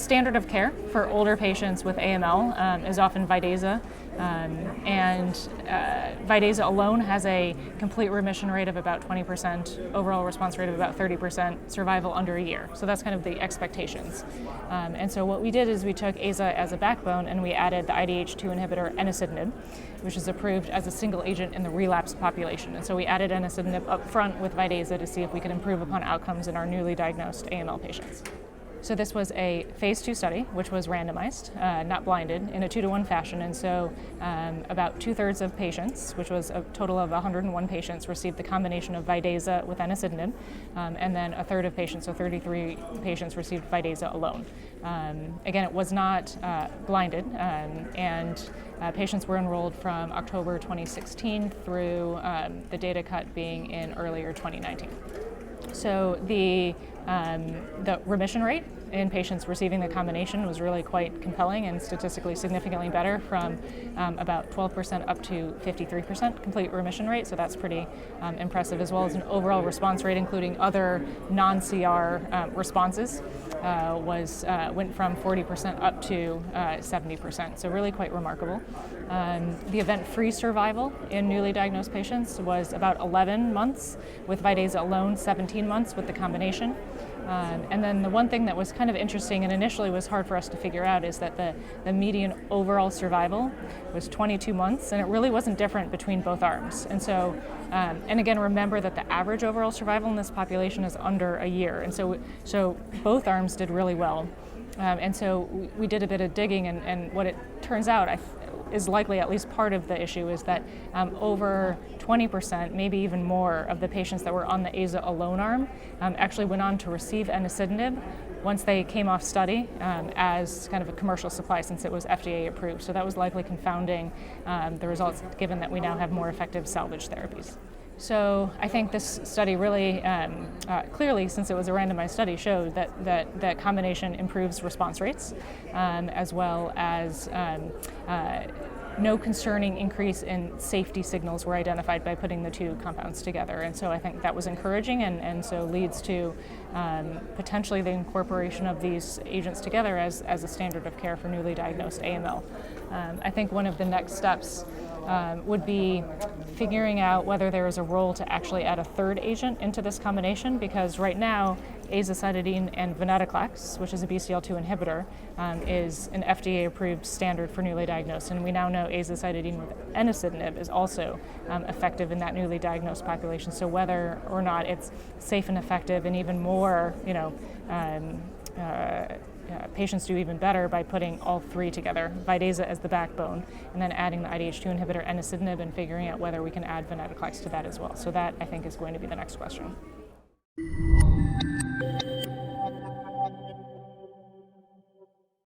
standard of care for older patients with AML is often Vidaza, and Vidaza alone has a complete remission rate of about 20%, overall response rate of about 30%, survival under a year. So that's kind of the expectations. And so what we did is we took AZA as a backbone and we added the IDH2 inhibitor enasidenib, which is approved as a single agent in the relapsed population. And so we added enasidenib up front with Vidaza to see if we could improve upon outcomes in our newly diagnosed AML patients. So this was a phase 2 study, which was randomized, not blinded, in a 2-to-1 fashion. And so about 2/3 of patients, which was a total of 101 patients, received the combination of Vidaza with enasidenib, and then 1/3 of patients, so 33 patients, received Vidaza alone. Again, it was not blinded, and patients were enrolled from October 2016 through the data cut being in earlier 2019. So the remission rate in patients receiving the combination was really quite compelling and statistically significantly better, from about 12% up to 53% complete remission rate. So that's pretty impressive, as well as an overall response rate, including other non-CR responses, went from 40% up to 70%. So really quite remarkable. The event-free survival in newly diagnosed patients was about 11 months with Vidaza alone, 17 months with the combination. And then the one thing that was kind of interesting and initially was hard for us to figure out is that the median overall survival was 22 months, and it really wasn't different between both arms. And so, and again, remember that the average overall survival in this population is under a year. And so both arms did really well. And so we did a bit of digging, and what it turns out is likely at least part of the issue is that over 20%, maybe even more, of the patients that were on the AZA alone arm actually went on to receive enasidenib once they came off study as kind of a commercial supply, since it was FDA approved. So that was likely confounding the results, given that we now have more effective salvage therapies. So I think this study really clearly, since it was a randomized study, showed that combination improves response rates, as well as no concerning increase in safety signals were identified by putting the two compounds together. And so I think that was encouraging, and so leads to potentially the incorporation of these agents together as a standard of care for newly diagnosed AML. I think one of the next steps would be figuring out whether there is a role to actually add a third agent into this combination, because right now azacitidine and venetoclax, which is a BCL2 inhibitor, is an FDA-approved standard for newly diagnosed, and we now know azacitidine with enasidenib is also effective in that newly diagnosed population. So whether or not it's safe and effective, and even more, patients do even better by putting all three together, Vidaza as the backbone, and then adding the IDH2 inhibitor enasidenib and figuring out whether we can add venetoclax to that as well. So that, I think, is going to be the next question.